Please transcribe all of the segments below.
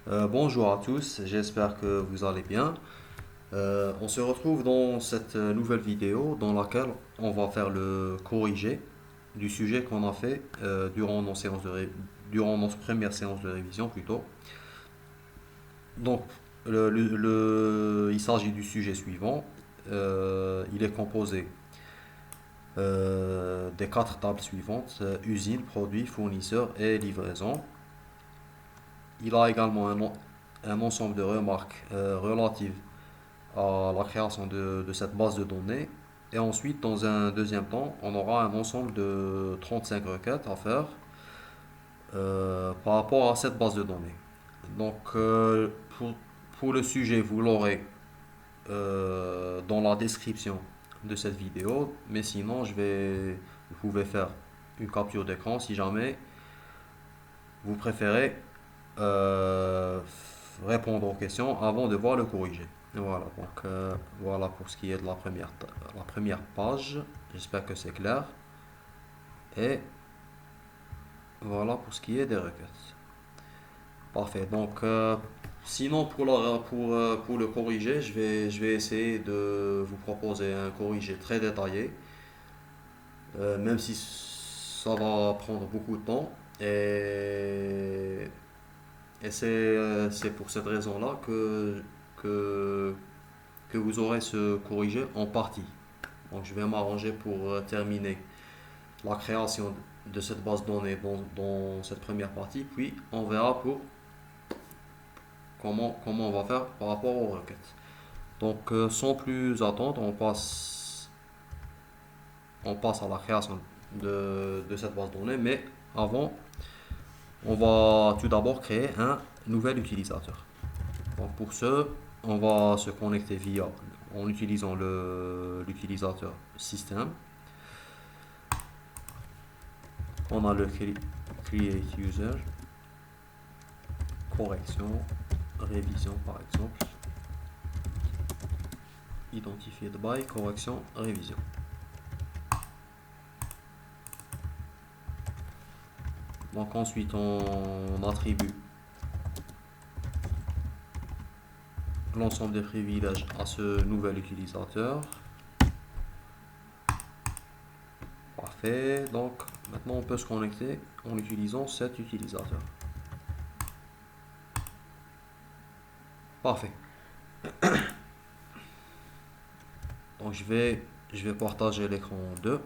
Bonjour à tous, j'espère que vous allez bien. On se retrouve dans cette nouvelle vidéo dans laquelle on va faire le corrigé du sujet qu'on a fait durant notre première séance de révision plutôt. Donc, il s'agit du sujet suivant. Il est composé des quatre tables suivantes, usine, produit, fournisseur et livraison. Il a également un ensemble de remarques relatives à la création de cette base de données. Et ensuite, dans un deuxième temps, on aura un ensemble de 35 requêtes à faire par rapport à cette base de données. Donc, pour le sujet, vous l'aurez dans la description de cette vidéo. Mais sinon, vous pouvez faire une capture d'écran si jamais vous préférez euh, répondre aux questions avant de voir le corrigé. Voilà, donc voilà pour ce qui est de la première page. J'espère que c'est clair. Et voilà pour ce qui est des requêtes. Parfait. Donc, sinon pour le corriger, je vais essayer de vous proposer un corrigé très détaillé, même si ça va prendre beaucoup de temps. Et c'est pour cette raison-là que, que vous aurez ce corrigé en partie. Donc je vais m'arranger pour terminer la création de cette base de données dans cette première partie, puis on verra pour comment on va faire par rapport aux requêtes. Donc sans plus attendre, on passe à la création de cette base de données, mais avant, on va tout d'abord créer un nouvel utilisateur. Donc pour ce, on va se connecter en utilisant l'utilisateur système. On a le create user, correction, révision par exemple, identified by, correction, révision. Donc ensuite on attribue l'ensemble des privilèges à ce nouvel utilisateur. Parfait. Donc maintenant on peut se connecter en utilisant cet utilisateur. Parfait. Donc je vais partager l'écran en deux.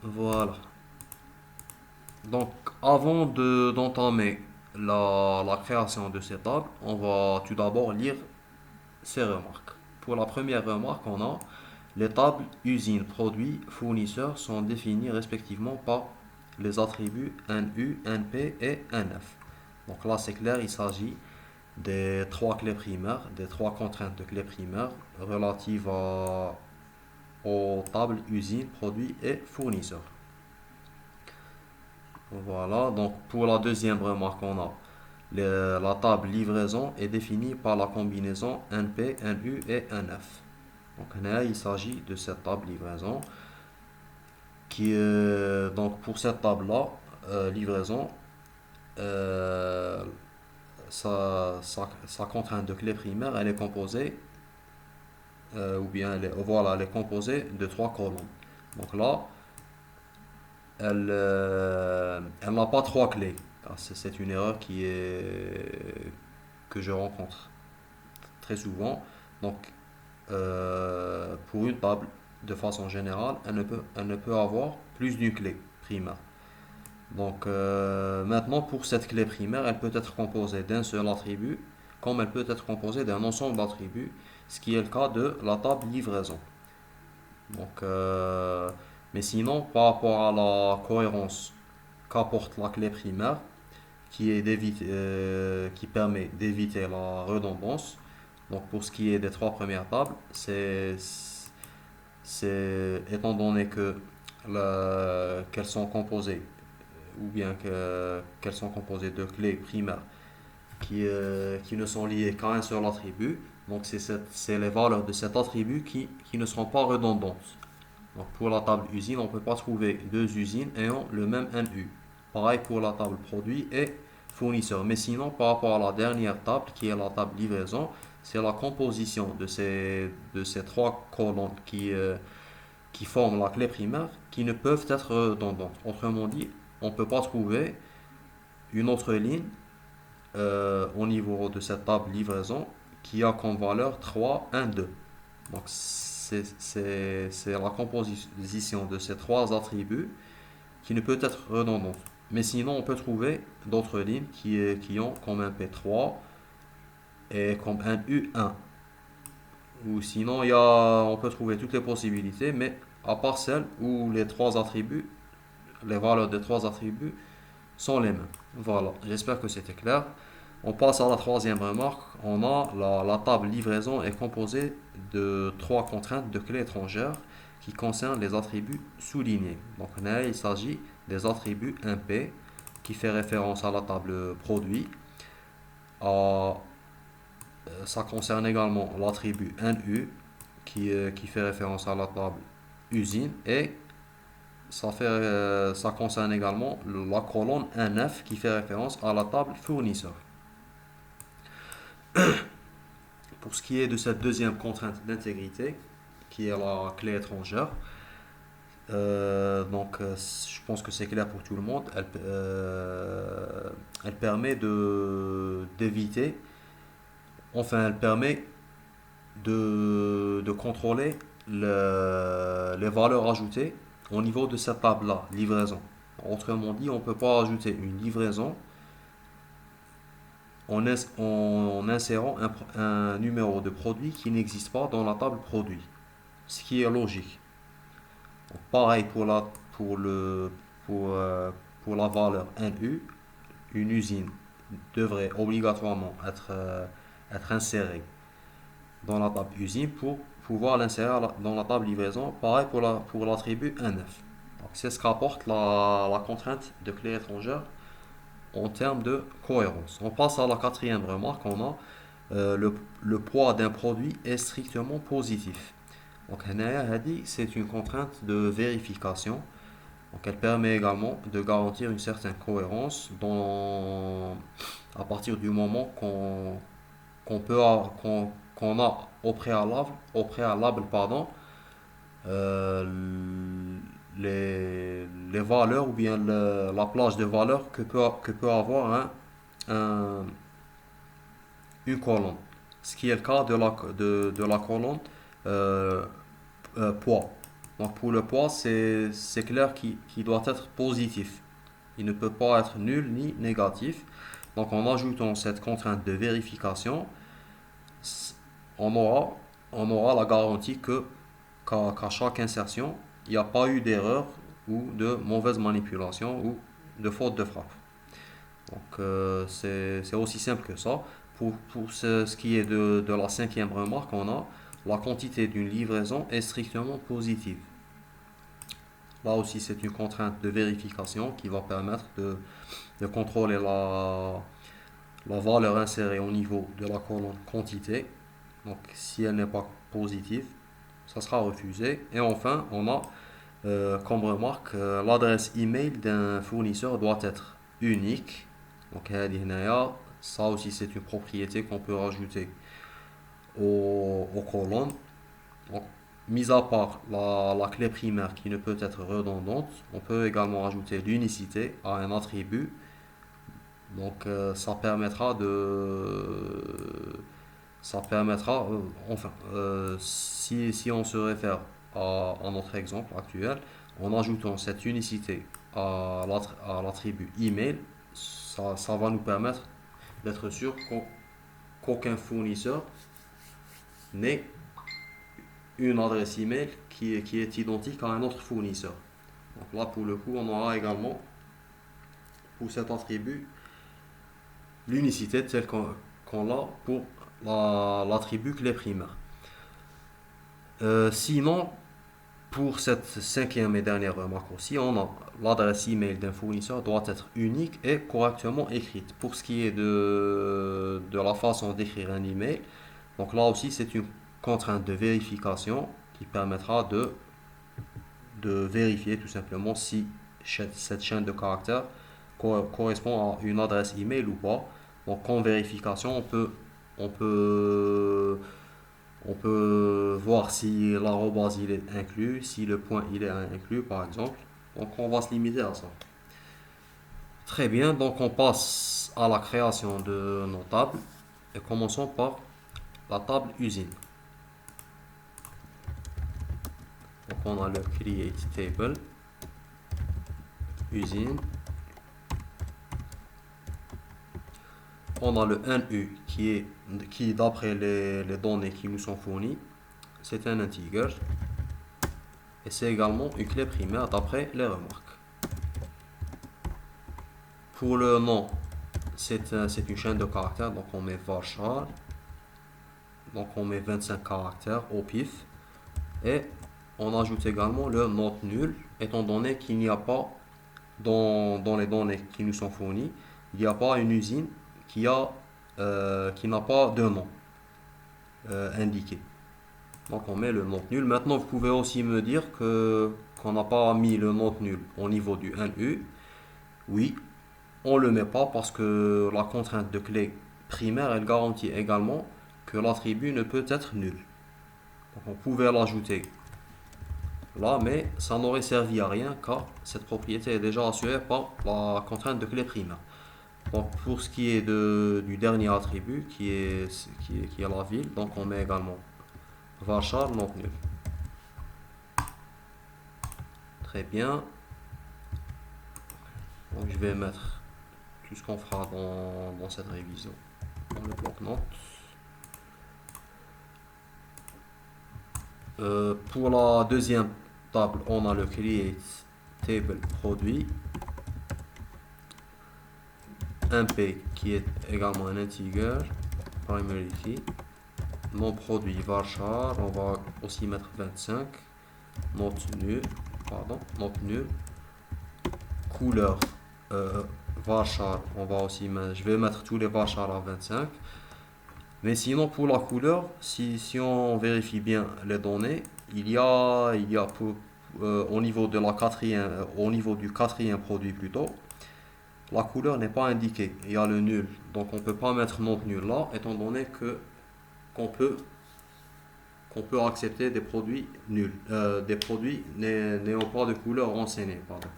Voilà. Donc avant d'entamer la création de cette table, on va tout d'abord lire ces remarques. Pour la première remarque, on a les tables usine, produit, fournisseur sont définies respectivement par les attributs NU, NP et NF. Donc là, c'est clair, il s'agit des trois clés primaires, des trois contraintes de clés primaires relatives aux tables usine, produit et fournisseur. Voilà, donc pour la deuxième remarque, on a la table livraison est définie par la combinaison NP, NU et NF. Donc là, il s'agit de cette table livraison donc pour cette table-là, livraison, euh, sa contrainte de clé primaire, elle est composée, voilà, elle est composée de trois colonnes. Donc là, elle n'a pas trois clés. C'est une erreur que je rencontre très souvent. Donc, pour une table, de façon générale, elle ne peut avoir plus d'une clé primaire. Donc, maintenant, pour cette clé primaire, elle peut être composée d'un seul attribut, comme elle peut être composée d'un ensemble d'attributs, ce qui est le cas de la table livraison. Donc, mais sinon, par rapport à la cohérence qu'apporte la clé primaire, qui permet d'éviter la redondance, donc pour ce qui est des trois premières tables, c'est étant donné qu'elles sont composées qu'elles sont composées de clés primaires qui ne sont liées qu'à un seul attribut. Donc c'est les valeurs de cet attribut qui ne seront pas redondantes. Donc pour la table usine, on ne peut pas trouver deux usines ayant le même NU. Pareil pour la table produit et fournisseur. Mais sinon, par rapport à la dernière table, qui est la table livraison, c'est la composition de ces trois colonnes qui forment la clé primaire qui ne peuvent être redondantes. Autrement dit, on ne peut pas trouver une autre ligne au niveau de cette table livraison qui a comme valeur 3, 1, 2. Donc c'est la composition de ces trois attributs qui ne peut être redondante. Mais sinon, on peut trouver d'autres lignes qui ont comme un P3 et comme un U1. Ou sinon, on peut trouver toutes les possibilités, mais à part celles où les trois attributs, les valeurs des trois attributs sont les mêmes. Voilà, j'espère que c'était clair. On passe à la troisième remarque. On a la table livraison est composée de trois contraintes de clés étrangères qui concernent les attributs soulignés. Donc là, il s'agit des attributs MP qui fait référence à la table produit. Ça concerne également l'attribut NU qui fait référence à la table usine et ça concerne également la colonne NF qui fait référence à la table fournisseur. Pour ce qui est de cette deuxième contrainte d'intégrité, qui est la clé étrangère, je pense que c'est clair pour tout le monde. Elle permet d'éviter, enfin elle permet de contrôler les valeurs ajoutées au niveau de cette table-là, livraison. Autrement dit, on ne peut pas ajouter une livraison en insérant un numéro de produit qui n'existe pas dans la table produit, ce qui est logique. Donc, pareil pour, le, pour la valeur NU, une usine devrait obligatoirement être insérée dans la table usine pour pouvoir l'insérer dans la table livraison. Pareil pour l'attribut NF. Donc, c'est ce qu'apporte la contrainte de clé étrangère en termes de cohérence. On passe à la quatrième remarque. On a le poids d'un produit est strictement positif. Donc, c'est une contrainte de vérification. Donc, elle permet également de garantir une certaine cohérence à partir du moment qu'on a au préalable pardon, les valeurs ou bien la plage de valeurs que peut avoir un- une colonne. Ce qui est le cas de la colonne euh, poids. Donc pour le poids, c'est clair qu'il doit être positif. Il ne peut pas être nul ni négatif. Donc en ajoutant cette contrainte de vérification, on aura, on aura la garantie qu'à chaque insertion, il n'y a pas eu d'erreur ou de mauvaise manipulation ou de faute de frappe. Donc c'est aussi simple que ça. Pour ce qui est de la cinquième remarque, on a la quantité d'une livraison est strictement positive. Là aussi, c'est une contrainte de vérification qui va permettre de contrôler la valeur insérée au niveau de la colonne quantité. Donc, si elle n'est pas positive, ça sera refusé. Et enfin, on a comme remarque, l'adresse email d'un fournisseur doit être unique. Donc, ça aussi, c'est une propriété qu'on peut rajouter aux colonnes. Donc, mis à part la clé primaire qui ne peut être redondante, on peut également ajouter l'unicité à un attribut. Donc, ça permettra, si on se réfère à notre exemple actuel, en ajoutant cette unicité à l'attribut email, ça va nous permettre d'être sûr qu'aucun fournisseur n'ait une adresse email qui est identique à un autre fournisseur. Donc là, pour le coup, on aura également, pour cet attribut, l'unicité telle qu'on l'a pour l'attribut clé primaire. Sinon, pour cette cinquième et dernière remarque aussi, on a l'adresse email d'un fournisseur doit être unique et correctement écrite. Pour ce qui est de la façon d'écrire un email, donc là aussi c'est une contrainte de vérification qui permettra de vérifier tout simplement si cette chaîne de caractères correspond à une adresse email ou pas. Donc en vérification, on peut, on peut voir si l'arrobase il est inclus, si le point il est inclus par exemple. Donc on va se limiter à ça. Très bien, donc on passe à la création de nos tables et commençons par la table usine. Donc on a le create table usine. On a le NU qui d'après les données qui nous sont fournies, c'est un integer. Et c'est également une clé primaire d'après les remarques. Pour le nom, c'est une chaîne de caractères, donc on met varchar. Donc on met 25 caractères au pif. Et on ajoute également le not nul, étant donné qu'il n'y a pas, dans les données qui nous sont fournies, il n'y a pas une usine qui n'a pas de nom indiqué. Donc on met le not nul. Maintenant, vous pouvez aussi me dire qu'on n'a pas mis le not nul au niveau du NU. Oui, on le met pas parce que la contrainte de clé primaire, elle garantit également que l'attribut ne peut être nul. Donc on pouvait l'ajouter là, mais ça n'aurait servi à rien car cette propriété est déjà assurée par la contrainte de clé primaire. Donc pour ce qui est du dernier attribut qui est la ville, donc on met également varchar not nul. Très bien. Donc je vais mettre tout ce qu'on fera dans cette révision dans le bloc-notes. Pour la deuxième table, on a le create table produit. Un P qui est également un integer, primary key. Nom produit varchar, on va aussi mettre 25. Not nul, not nul. Couleur varchar, on va aussi mettre, je vais mettre tous les varchar à 25. Mais sinon pour la couleur, si on vérifie bien les données, il y a au niveau de au niveau du quatrième produit plutôt, la couleur n'est pas indiquée. Il y a le nul, donc on peut pas mettre not nul là, étant donné qu'on peut accepter des produits nuls, des produits n'ayant pas de couleur renseignée, pardon.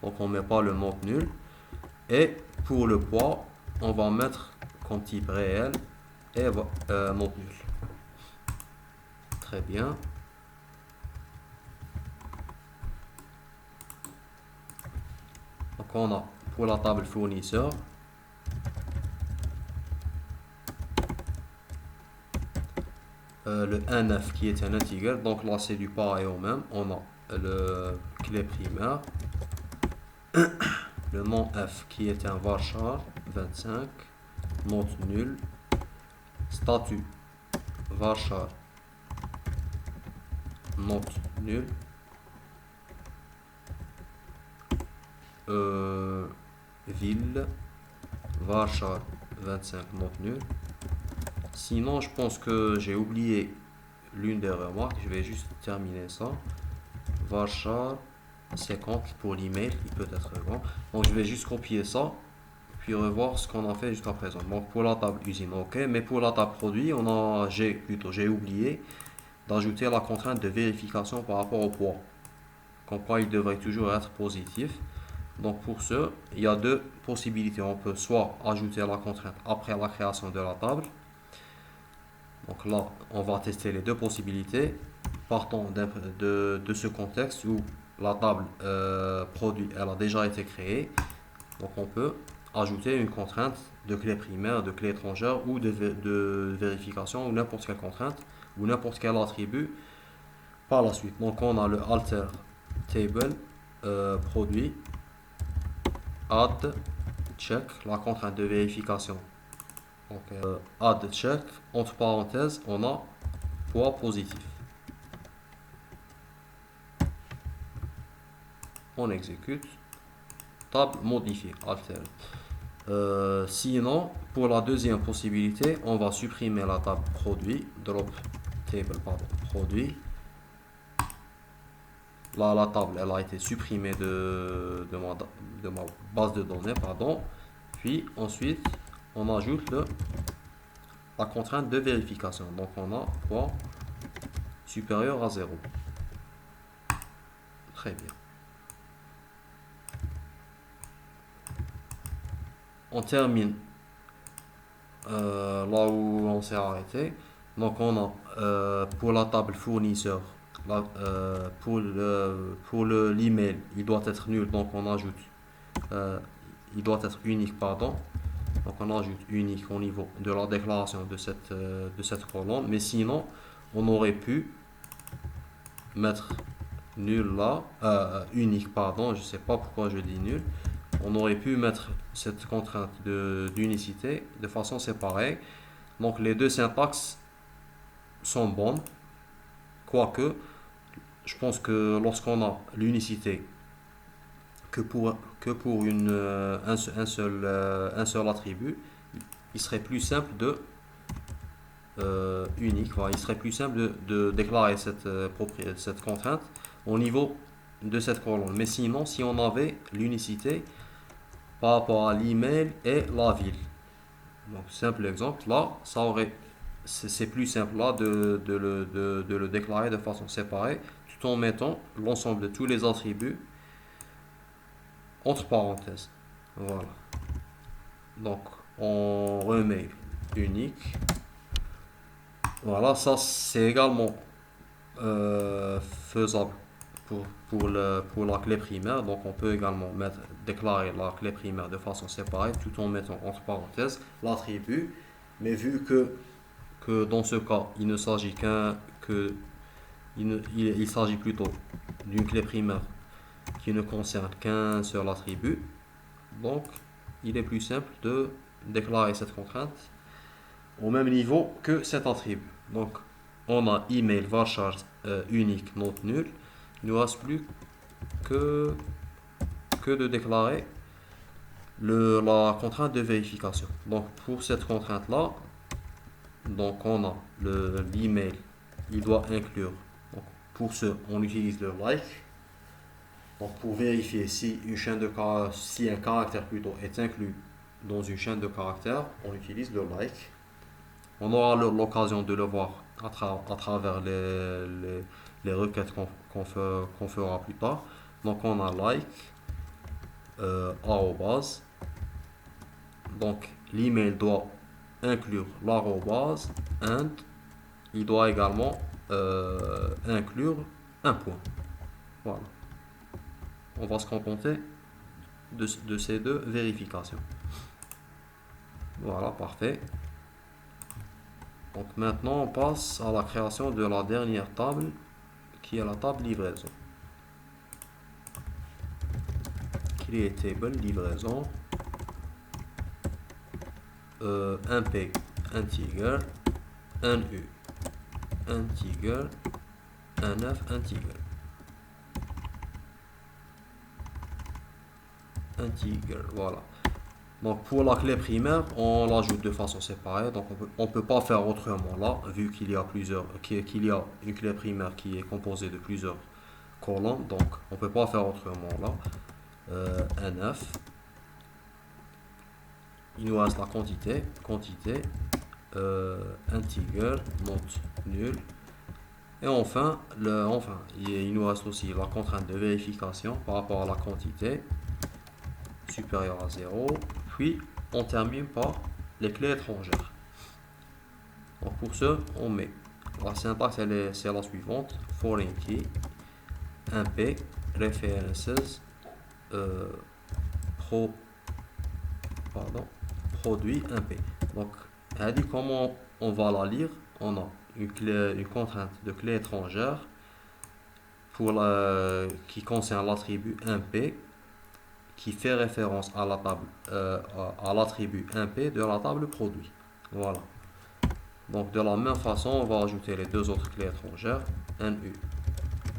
Donc on met pas le not nul. Et pour le poids, on va mettre comme type réel et not nul. Très bien. Donc on a pour la table fournisseur le NF qui est un integer, donc là c'est du pareil au même. On a le clé primaire, le nom F qui est un varchar 25, not nul, statut varchar not nul, ville varchar 25 not nul. Sinon, je pense que j'ai oublié l'une des remarques. Je vais juste terminer ça. Varchar 50 pour l'email, il peut être grand. Donc, je vais juste copier ça, puis revoir ce qu'on a fait jusqu'à présent. Donc, pour la table usine, ok. Mais pour la table produit, j'ai oublié d'ajouter la contrainte de vérification par rapport au poids. Comme quoi, il devrait toujours être positif. Donc, pour ce, il y a deux possibilités. On peut soit ajouter la contrainte après la création de la table. Donc là, on va tester les deux possibilités. Partons de ce contexte où la table produit elle a déjà été créée. Donc on peut ajouter une contrainte de clé primaire, de clé étrangère ou de vérification ou n'importe quelle contrainte ou n'importe quel attribut par la suite. Donc on a le alter table produit add check, la contrainte de vérification. Donc add check, entre parenthèses, on a poids positif. On exécute. Table modifiée, alter. Sinon, pour la deuxième possibilité, on va supprimer la table produit, drop table, produit. là, la table, elle a été supprimée de ma base de données, pardon. Puis ensuite, on ajoute la contrainte de vérification. Donc on a quoi? Supérieur à 0. Très bien. On termine là où on s'est arrêté. Donc on a pour la table fournisseur, pour l'email, il doit être nul, donc on ajoute, euh, il doit être unique, pardon. Donc on ajoute unique au niveau de la déclaration de cette colonne. Mais sinon, on aurait pu mettre nul là, unique, pardon, je sais pas pourquoi je dis nul. On aurait pu mettre cette contrainte d'unicité de façon séparée. Donc les deux syntaxes sont bonnes, quoique je pense que lorsqu'on a l'unicité que pour un seul attribut, il serait plus simple de unique, voilà, il serait plus simple de déclarer cette contrainte au niveau de cette colonne. Mais sinon, si on avait l'unicité par rapport à l'email et la ville, donc simple exemple, là, c'est plus simple là de le déclarer de façon séparée, tout en mettant l'ensemble de tous les attributs entre parenthèses. Voilà. Donc, on remet unique. Voilà, ça c'est également faisable pour la clé primaire. Donc, on peut également déclarer la clé primaire de façon séparée tout en mettant entre parenthèses l'attribut. Mais vu que dans ce cas, il ne s'agit il s'agit plutôt d'une clé primaire qui ne concerne qu'un seul attribut. Donc, il est plus simple de déclarer cette contrainte au même niveau que cet attribut. Donc, on a email varchar unique not nul. Il ne nous reste plus que de déclarer la contrainte de vérification. Donc, pour cette contrainte-là, donc on a l'email, il doit inclure. Donc, pour ce, on utilise le like. Donc pour vérifier si si un caractère plutôt est inclus dans une chaîne de caractères, on utilise le like. On aura l'occasion de le voir à travers les requêtes qu'on fera plus tard. Donc on a like, arrobase. Donc l'email doit inclure l'arrobase and il doit également inclure un point. Voilà. On va se contenter de ces deux vérifications. Voilà, parfait. Donc maintenant, on passe à la création de la dernière table, qui est la table livraison. Create table, livraison. Un P, integer, un U, integer, un F, integer. Integer, voilà. Donc pour la clé primaire, on l'ajoute de façon séparée. Donc on peut pas faire autrement là, vu qu'il y a une clé primaire qui est composée de plusieurs colonnes. Donc on peut pas faire autrement là. NF. Il nous reste la quantité, integer, not nul. Et enfin, il nous reste aussi la contrainte de vérification par rapport à la quantité supérieure à 0. Puis, on termine par les clés étrangères. Donc, pour ce, on met la syntaxe, c'est la suivante: foreign key, imp, references, produit imp. Donc, elle dit comment on va la lire. On a une contrainte de clé étrangère qui concerne l'attribut imp, qui fait référence à à l'attribut imp de la table produit. Voilà. Donc de la même façon, on va ajouter les deux autres clés étrangères, NU,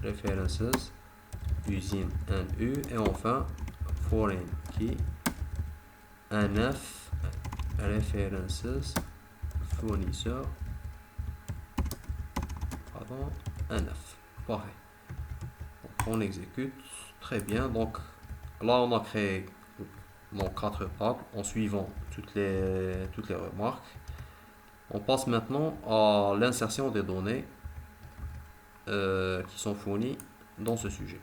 references, usine NU, et enfin foreign key, NF, references, fournisseur, pardon, NF. Pareil. on exécute. Très bien. Donc là, on a créé donc, 4 tables en suivant toutes les remarques. On passe maintenant à l'insertion des données qui sont fournies dans ce sujet.